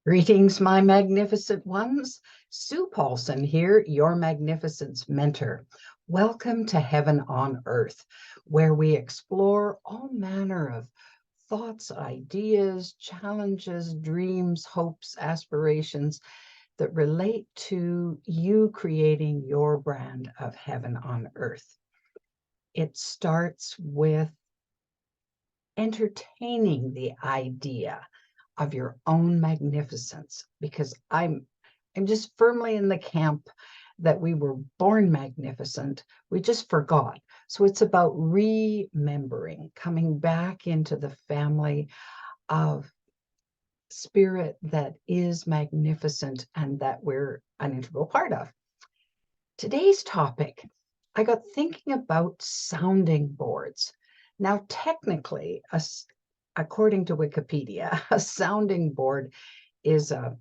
Greetings, my magnificent ones. Sue Paulson here, your magnificence mentor. Welcome to Heaven on Earth, where we explore all manner of thoughts, ideas, challenges, dreams, hopes, aspirations that relate to you creating your brand of heaven on earth. It starts with entertaining the idea of your own magnificence, because I'm just firmly in the camp that we were born magnificent. We just forgot. So it's about remembering, coming back into the family of spirit that is magnificent and that we're an integral part of. Today's topic, I got thinking about sounding boards. Now, technically, according to Wikipedia, a sounding board is a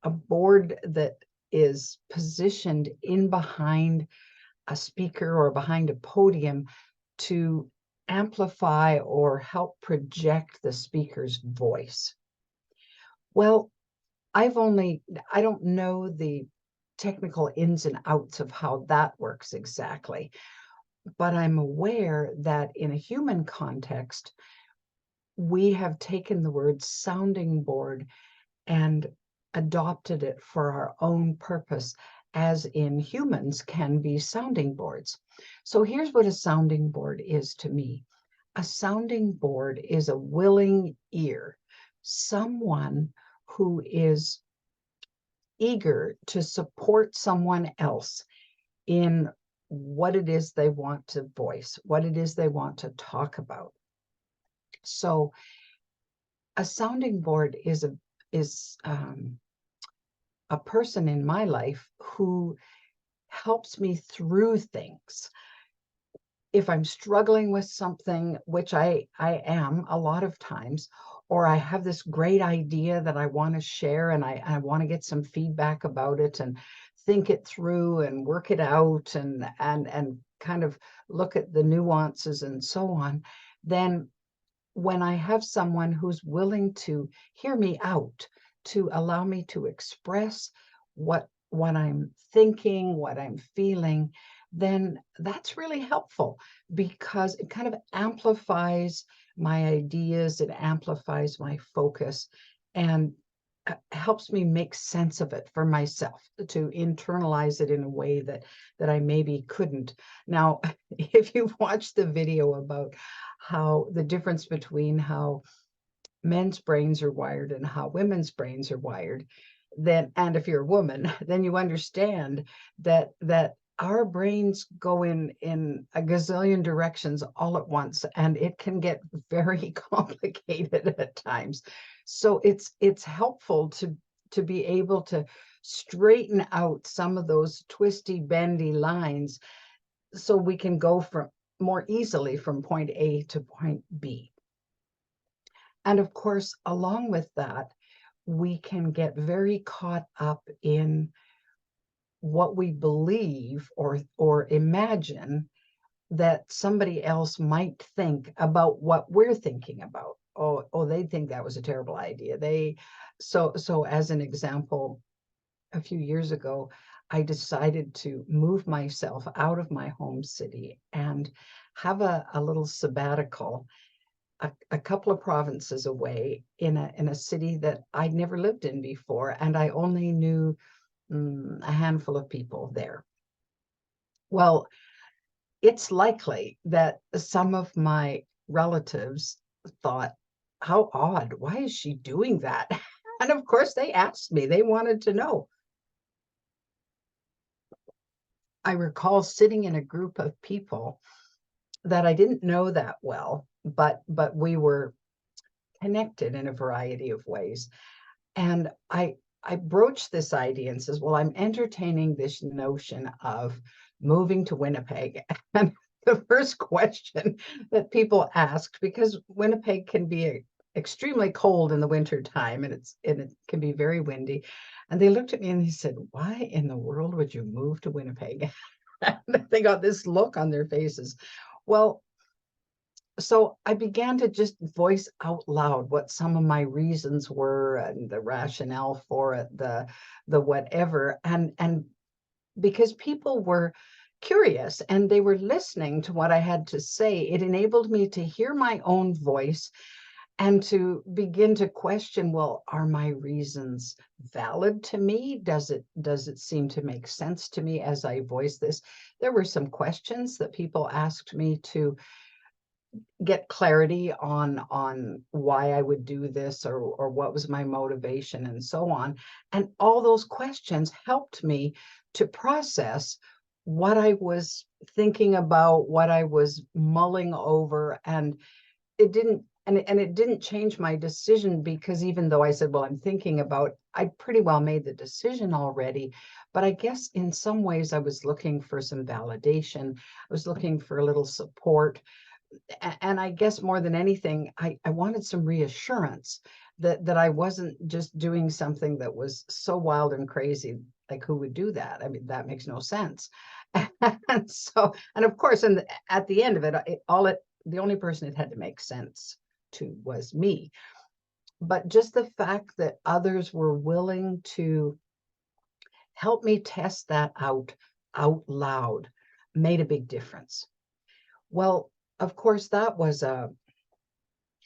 board that is positioned in behind a speaker or behind a podium to amplify or help project the speaker's voice. Well, I don't know the technical ins and outs of how that works exactly, but I'm aware that in a human context, we have taken the word sounding board and adopted it for our own purpose, as in humans can be sounding boards. So here's what a sounding board is to me. A sounding board is a willing ear, someone who is eager to support someone else in what it is they want to voice, what it is they want to talk about. So a sounding board is a person in my life who helps me through things. If I'm struggling with something, which I am a lot of times, or I have this great idea that I want to share and I want to get some feedback about it and think it through and work it out and kind of look at the nuances and so on, then when I have someone who's willing to hear me out, to allow me to express what I'm thinking, what I'm feeling, then that's really helpful because it kind of amplifies my ideas, it amplifies my focus, and helps me make sense of it for myself, to internalize it in a way that I maybe couldn't. Now, if you've watched the video about how the difference between how men's brains are wired and how women's brains are wired, then, and if you're a woman, then you understand that our brains go in a gazillion directions all at once, and it can get very complicated at times. So it's helpful to be able to straighten out some of those twisty, bendy lines so we can go from more easily from point A to point B. And of course, along with that, we can get very caught up in what we believe or imagine that somebody else might think about what we're thinking about. Oh, they think that was a terrible idea. So as an example, a few years ago, I decided to move myself out of my home city and have a little sabbatical, a couple of provinces away in a city that I'd never lived in before, and I only knew a handful of people there. Well, it's likely that some of my relatives thought, how odd, why is she doing that? And of course, they asked me, they wanted to know. I recall sitting in a group of people that I didn't know that well, but we were connected in a variety of ways. And I broached this idea and says, well, I'm entertaining this notion of moving to Winnipeg. And the first question that people asked, because Winnipeg can be extremely cold in the winter time, and it can be very windy. And they looked at me and they said, why in the world would you move to Winnipeg? They got this look on their faces. Well, So I began to just voice out loud what some of my reasons were and the rationale for it, the whatever. And because people were curious and they were listening to what I had to say, it enabled me to hear my own voice and to begin to question, well, are my reasons valid to me? Does it seem to make sense to me as I voice this? There were some questions that people asked me to get clarity on why I would do this, or what was my motivation and so on. And all those questions helped me to process what I was thinking about, what I was mulling over, and it didn't change my decision, because even though I said, well, I'm thinking about, I pretty well made the decision already. But I guess in some ways I was looking for some validation. I was looking for a little support. And I guess more than anything, I wanted some reassurance that I wasn't just doing something that was so wild and crazy. Like, who would do that? I mean, that makes no sense. And so, and of course, at the end of it, the only person it had to make sense to was me. But just the fact that others were willing to help me test that out loud made a big difference. Well, of course, that was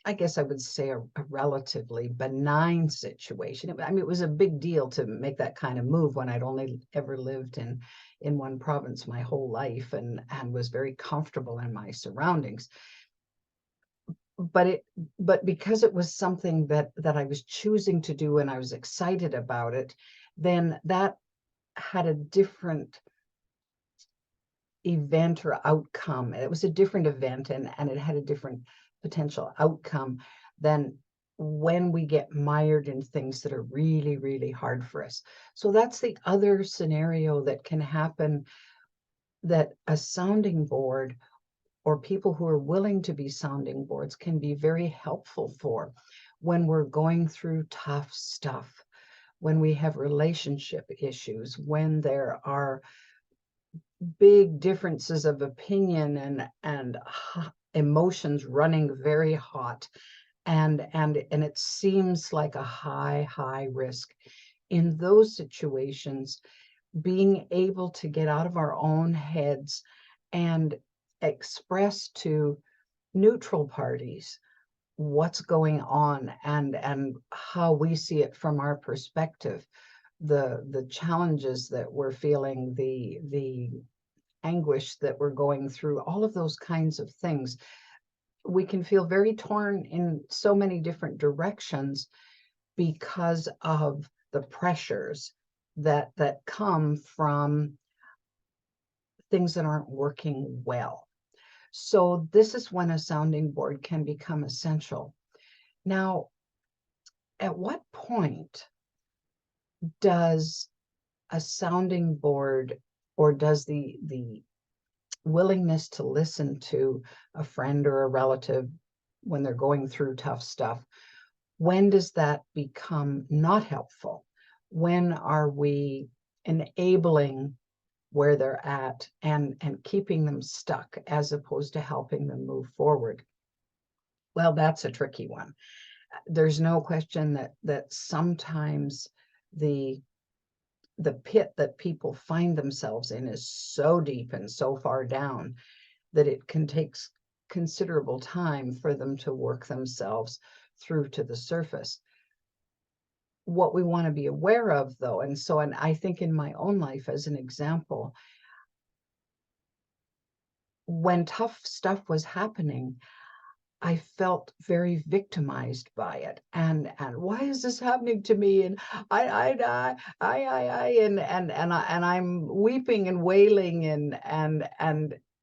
I guess I would say a relatively benign situation. I mean, it was a big deal to make that kind of move when I'd only ever lived in one province my whole life, and was very comfortable in my surroundings. But because it was something that I was choosing to do and I was excited about it, then that had a different event or outcome. It was a different event, and it had a different potential outcome than when we get mired in things that are really, really hard for us. So that's the other scenario that can happen, that a sounding board or people who are willing to be sounding boards can be very helpful for when we're going through tough stuff, when we have relationship issues, when there are big differences of opinion and emotions running very hot, and it seems like a high risk. In those situations, being able to get out of our own heads and express to neutral parties what's going on, and how we see it from our perspective, the challenges that we're feeling, the anguish that we're going through, all of those kinds of things. We can feel very torn in so many different directions because of the pressures that come from things that aren't working well. So this is when a sounding board can become essential. Now, at what point does a sounding board, or does the willingness to listen to a friend or a relative when they're going through tough stuff, when does that become not helpful? When are we enabling where they're at and keeping them stuck as opposed to helping them move forward? Well, that's a tricky one. There's no question that sometimes the pit that people find themselves in is so deep and so far down that it can take considerable time for them to work themselves through to the surface. What we want to be aware of, though, and I think in my own life, as an example, when tough stuff was happening, I felt very victimized by it, and why is this happening to me? And and I'm weeping and wailing, and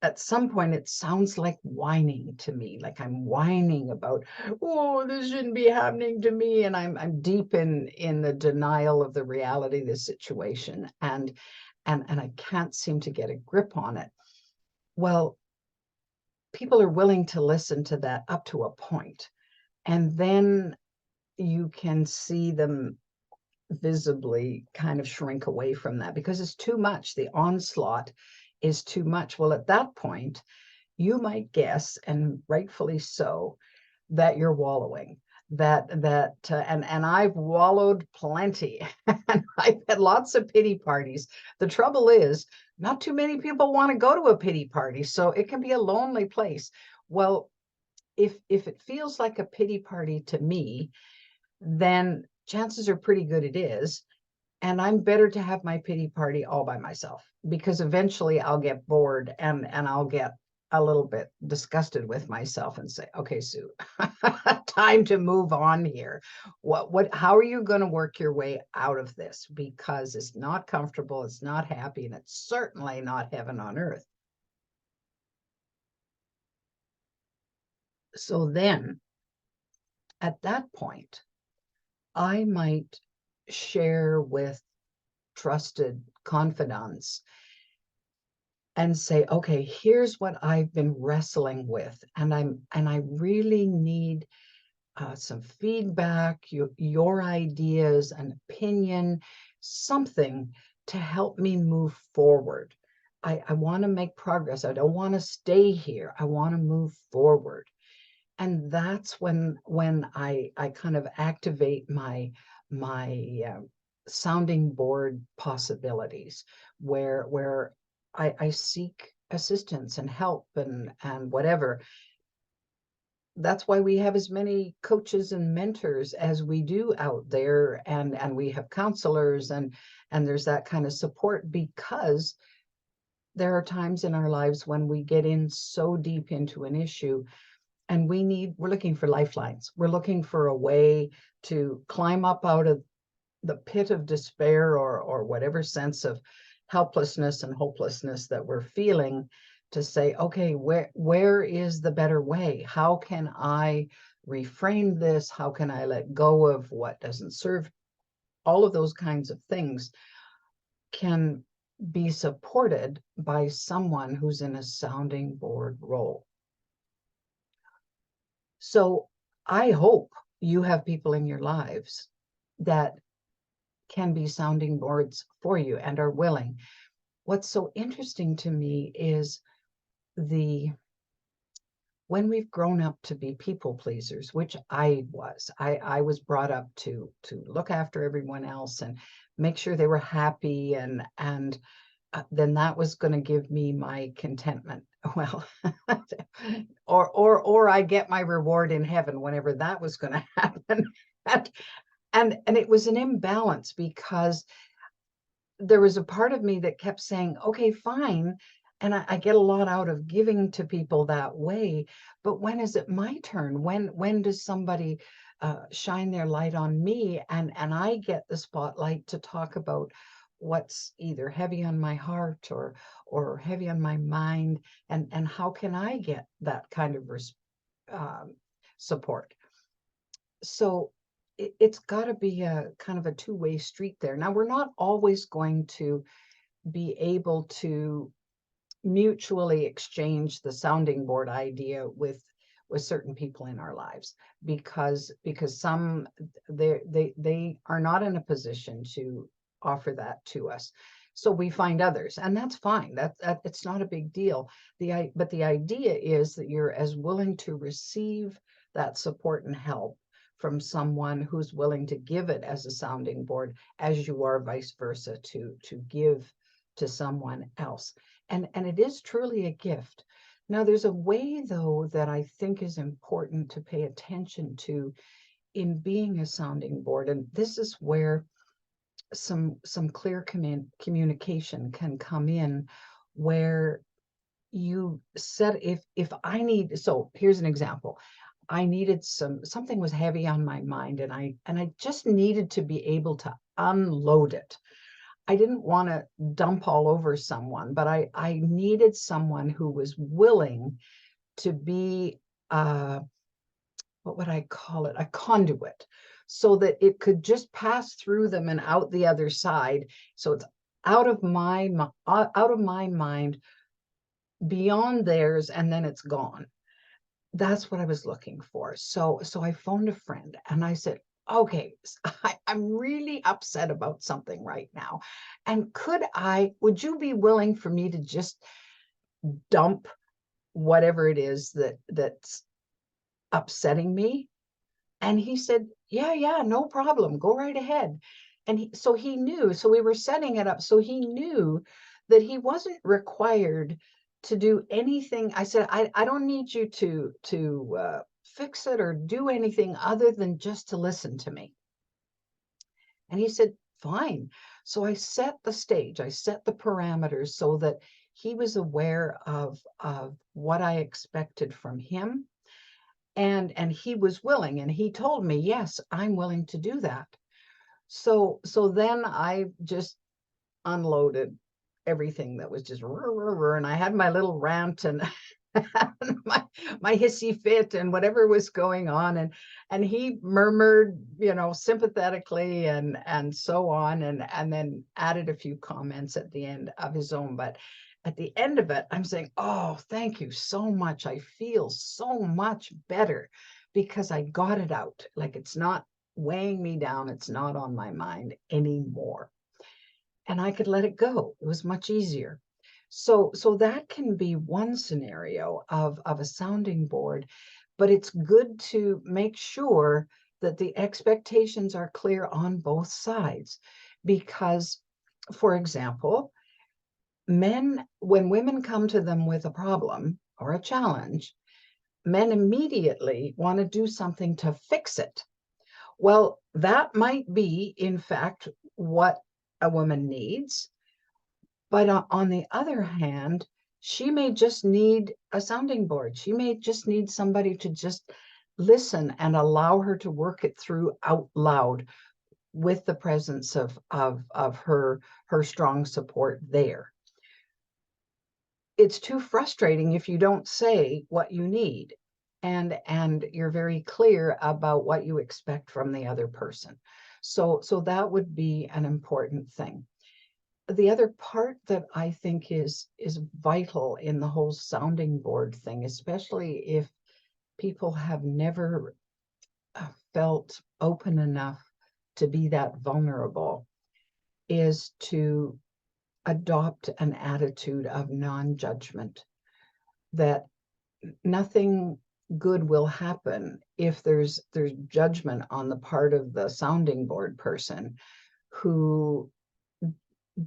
at some point it sounds like whining to me, like I'm whining about, oh, this shouldn't be happening to me, and I'm deep in the denial of the reality of the situation, and I can't seem to get a grip on it. Well, people are willing to listen to that up to a point, and then you can see them visibly kind of shrink away from that because it's too much. The onslaught is too much. Well, at that point, you might guess, and rightfully so, that you're wallowing. And I've wallowed plenty, and I've had lots of pity parties. The trouble is, not too many people want to go to a pity party, so it can be a lonely place. Well, if it feels like a pity party to me, then chances are pretty good it is. And I'm better to have my pity party all by myself, because eventually I'll get bored, and I'll get a little bit disgusted with myself and say, okay, Sue, time to move on here. How are you going to work your way out of this? Because it's not comfortable, it's not happy, and it's certainly not heaven on earth. So then at that point, I might share with trusted confidants and say, okay, here's what I've been wrestling with, and I really need some feedback, your ideas, an opinion, something to help me move forward. I want to make progress. I don't want to stay here. I want to move forward. And that's when I kind of activate my sounding board possibilities, where I seek assistance and help and whatever. That's why we have as many coaches and mentors as we do out there, and we have counselors, and there's that kind of support, because there are times in our lives when we get in so deep into an issue, and we're looking for lifelines. We're looking for a way to climb up out of the pit of despair, or whatever sense of helplessness and hopelessness that we're feeling, to say, okay, where is the better way? How can I reframe this? How can I let go of what doesn't serve? All of those kinds of things can be supported by someone who's in a sounding board role. So I hope you have people in your lives that can be sounding boards for you and are willing. What's so interesting to me is when we've grown up to be people pleasers, which I was. I was brought up to look after everyone else and make sure they were happy, and then that was going to give me my contentment. Well, or I get my reward in heaven, whenever that was going to happen. And it was an imbalance, because there was a part of me that kept saying, okay, fine. And I get a lot out of giving to people that way. But when is it my turn? When does somebody shine their light on me, and I get the spotlight to talk about what's either heavy on my heart or heavy on my mind, and how can I get that kind of support? So it's got to be a kind of a two-way street there. Now, we're not always going to be able to mutually exchange the sounding board idea with certain people in our lives, because some they are not in a position to offer that to us. So we find others, and that's fine. That it's not a big deal. But the idea is that you're as willing to receive that support and help from someone who's willing to give it as a sounding board, as you are vice versa to give to someone else. And it is truly a gift. Now, there's a way, though, that I think is important to pay attention to in being a sounding board, and this is where some clear communication can come in, where you said, if I need, so here's an example. I needed something was heavy on my mind, and I just needed to be able to unload it. I didn't want to dump all over someone, but I needed someone who was willing to be, what would I call it, a conduit, so that it could just pass through them and out the other side. So it's out of my mind, beyond theirs, and then it's gone. That's what I was looking for. So I phoned a friend, and I said, okay, I'm really upset about something right now. And would you be willing for me to just dump whatever it is that's upsetting me. And he said, yeah, no problem. Go right ahead. And so he knew, so we were setting it up. So he knew that he wasn't required to do anything. I said, I don't need you to fix it or do anything other than just to listen to me. And he said, fine. So I set the stage, I set the parameters so that he was aware of what I expected from him. And he was willing, and he told me, yes, I'm willing to do that. So then I just unloaded everything that was just and I had my little rant and my hissy fit and whatever was going on, and he murmured, sympathetically and so on, and then added a few comments at the end of his own. But at the end of it, I'm saying, oh, thank you so much. I feel so much better because I got it out. Like, it's not weighing me down. It's not on my mind anymore. And I could let it go. It was much easier. So that can be one scenario of a sounding board, but it's good to make sure that the expectations are clear on both sides. Because, for example, when women come to them with a problem or a challenge, men immediately want to do something to fix it. Well, that might be, in fact, what a woman needs. But on the other hand, she may just need a sounding board. She may just need somebody to just listen and allow her to work it through out loud with the presence of her strong support there. It's too frustrating if you don't say what you need and you're very clear about what you expect from the other person. So that would be an important thing. The other part that I think is vital in the whole sounding board thing, especially if people have never felt open enough to be that vulnerable, is to adopt an attitude of non-judgment, that nothing good will happen if there's judgment on the part of the sounding board person who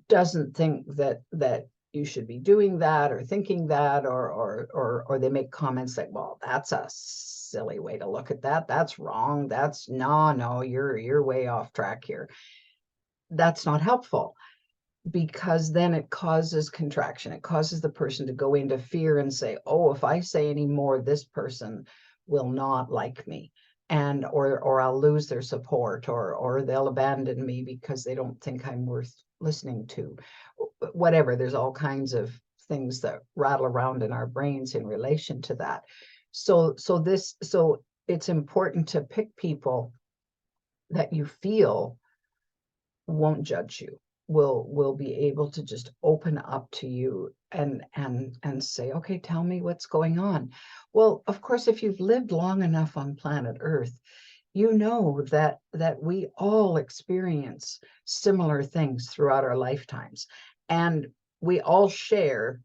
doesn't think that you should be doing that or thinking that, or they make comments like, well, that's a silly way to look at that. That's wrong. That's no, you're way off track here. That's not helpful, because then it causes contraction. It causes the person to go into fear and say, oh, if I say any more, this person will not like me, and or I'll lose their support, or they'll abandon me because they don't think I'm worth listening to. Whatever, there's all kinds of things that rattle around in our brains in relation to that. So it's important to pick people that you feel won't judge you, will be able to just open up to you and say, okay, tell me what's going on. Well, of course, if you've lived long enough on planet Earth, you know that we all experience similar things throughout our lifetimes, and we all share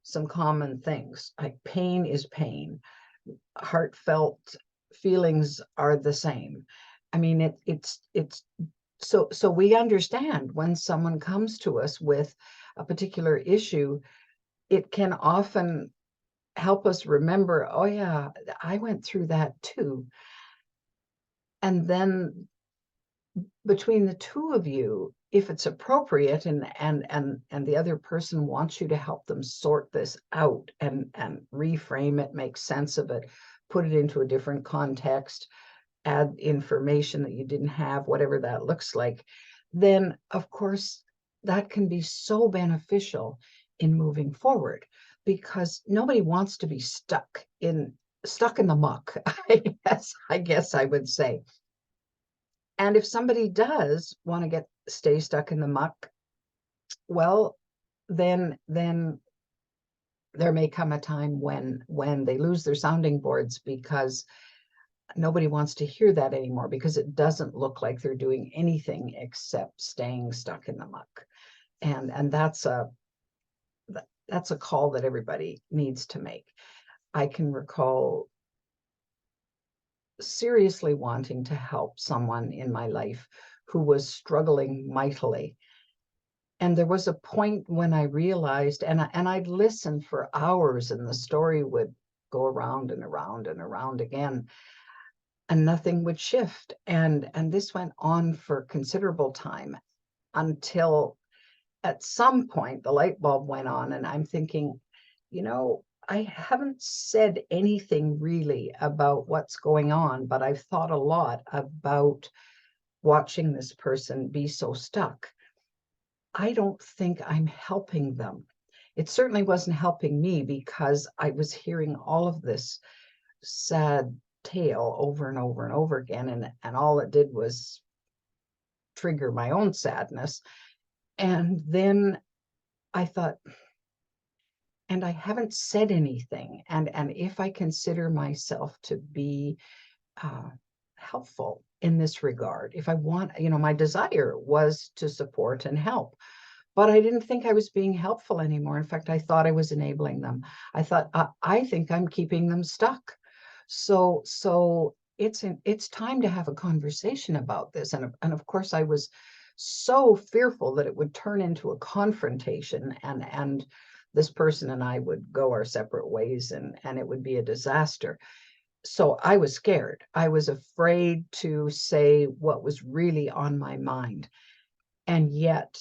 some common things. Like, pain is pain, heartfelt feelings are the same. I mean, it's so we understand when someone comes to us with a particular issue, it can often help us remember, oh yeah, I went through that too. And then between the two of you, if it's appropriate and the other person wants you to help them sort this out and reframe it, make sense of it, put it into a different context, add information that you didn't have, whatever that looks like, then of course that can be so beneficial in moving forward, because nobody wants to be stuck in the muck. I guess I would say. And if somebody does want to stay stuck in the muck, well, then there may come a time when they lose their sounding boards, because nobody wants to hear that anymore, because it doesn't look like they're doing anything except staying stuck in the muck. And that's a call that everybody needs to make. I can recall seriously wanting to help someone in my life who was struggling mightily. And there was a point when I realized, and I'd listen for hours, and the story would go around and around and around again, and nothing would shift. And this went on for considerable time until at some point the light bulb went on, and I'm thinking, I haven't said anything really about what's going on, but I've thought a lot about watching this person be so stuck. I don't think I'm helping them. It certainly wasn't helping me because I was hearing all of this sad tale over and over and over again, and all it did was trigger my own sadness. And then I thought, and I haven't said anything. And if I consider myself to be uh, helpful in this regard, if I want, my desire was to support and help, but I didn't think I was being helpful anymore. In fact, I thought I was enabling them. I thought, I think I'm keeping them stuck. So it's time to have a conversation about this. And of course, I was so fearful that it would turn into a confrontation, and this person and I would go our separate ways, and it would be a disaster. So I was scared. I was afraid to say what was really on my mind. And yet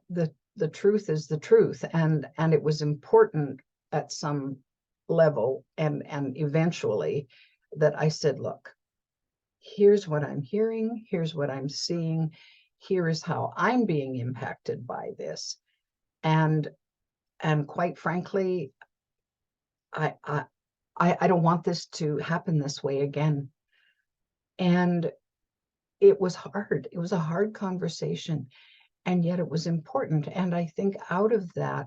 the truth is the truth, and it was important at some level, and eventually, that I said, look, here's what I'm hearing, here's what I'm seeing, here is how I'm being impacted by this. And quite frankly, I I I don't want this to happen this way again. And it was hard. It was a hard conversation, and yet it was important. And I think out of that,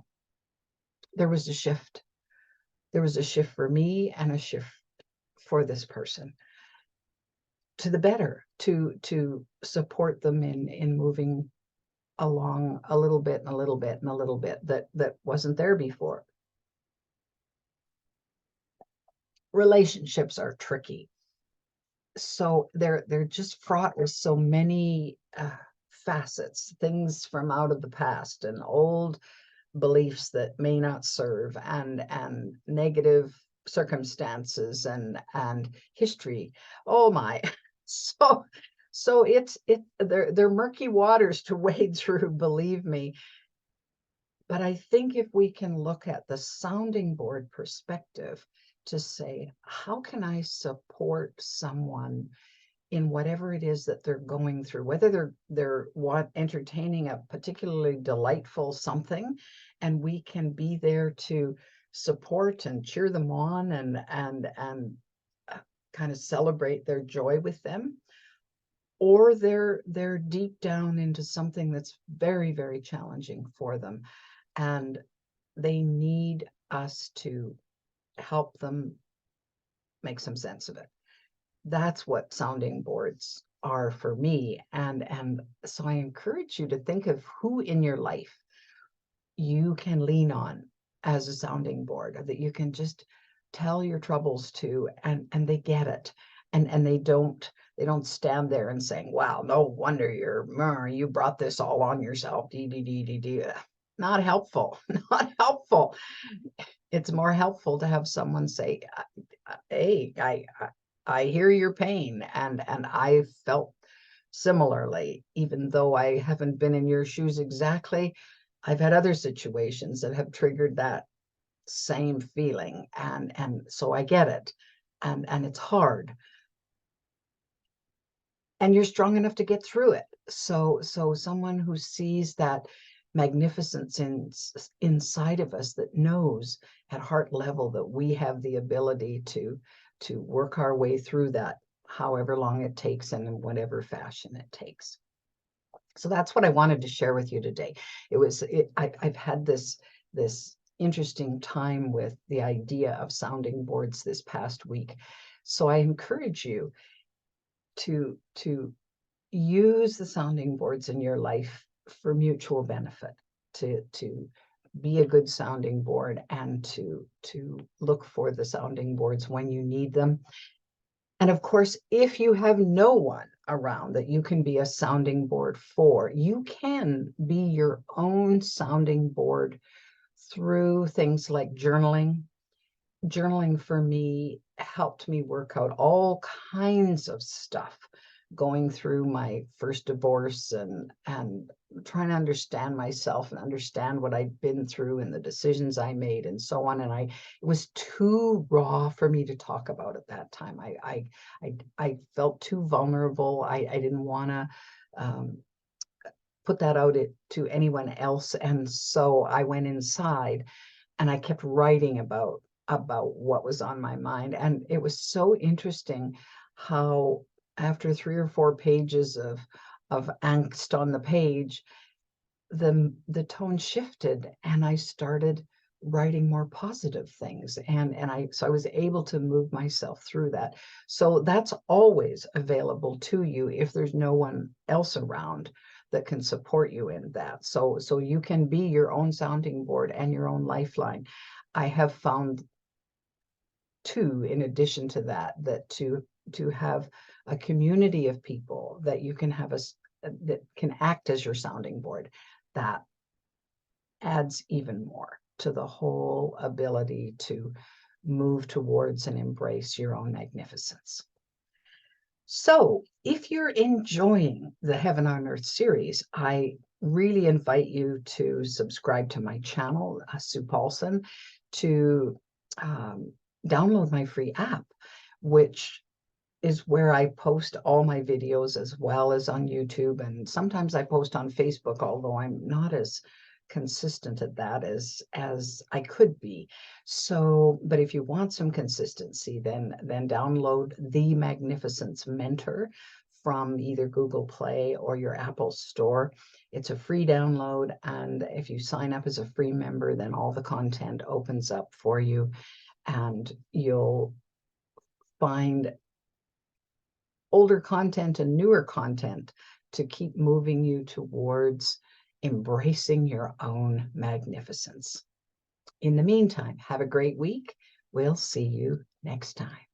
there was a shift. There was a shift for me and a shift for this person to the better, to support them in moving along a little bit and a little bit and a little bit that wasn't there before. Relationships are tricky. So they're just fraught with so many facets, things from out of the past and old beliefs that may not serve, and negative circumstances and history. Oh my. So they're murky waters to wade through, believe me. But I think if we can look at the sounding board perspective to say, how can I support someone in whatever it is that they're going through, whether they're entertaining a particularly delightful something, and we can be there to support and cheer them on, and kind of celebrate their joy with them, or they're deep down into something that's very, very challenging for them, and they need us to help them make some sense of it. That's what sounding boards are for me. And so I encourage you to think of who in your life you can lean on as a sounding board, or that you can just tell your troubles to, and they get it. And they don't stand there and saying, wow, no wonder you brought this all on yourself. Not helpful. Not helpful. It's more helpful to have someone say, hey, I hear your pain, and I felt similarly, even though I haven't been in your shoes exactly. I've had other situations that have triggered that same feeling, and so I get it, and it's hard, and you're strong enough to get through it. So someone who sees that magnificence inside of us, that knows at heart level that we have the ability to work our way through that, however long it takes and in whatever fashion it takes. So that's what I wanted to share with you today. I've had this interesting time with the idea of sounding boards this past week. So I encourage you to use the sounding boards in your life for mutual benefit, to be a good sounding board and to look for the sounding boards when you need them. And of course, if you have no one around that you can be a sounding board for, you can be your own sounding board through things like journaling. Journaling for me helped me work out all kinds of stuff going through my first divorce and trying to understand myself and understand what I'd been through and the decisions I made and so on. And it was too raw for me to talk about at that time. I felt too vulnerable. I didn't want to put that out to anyone else. And so I went inside and I kept writing about what was on my mind. And it was so interesting how after 3 or 4 pages of angst on the page, the tone shifted and I started writing more positive things. And I was able to move myself through that. So that's always available to you if there's no one else around that can support you in that. So you can be your own sounding board and your own lifeline. I have found too, in addition to that to have a community of people that you can have that can act as your sounding board, that adds even more to the whole ability to move towards and embrace your own magnificence. So if you're enjoying the Heaven on Earth series, I really invite you to subscribe to my channel, Sue Paulson, to download my free app, which is where I post all my videos as well as on YouTube. And sometimes I post on Facebook, although I'm not as consistent at that as I could be. So, but if you want some consistency, then download the Magnificence Mentor from either Google Play or your Apple Store. It's a free download, and if you sign up as a free member, then all the content opens up for you, and you'll find older content and newer content to keep moving you towards embracing your own magnificence. In the meantime, have a great week. We'll see you next time.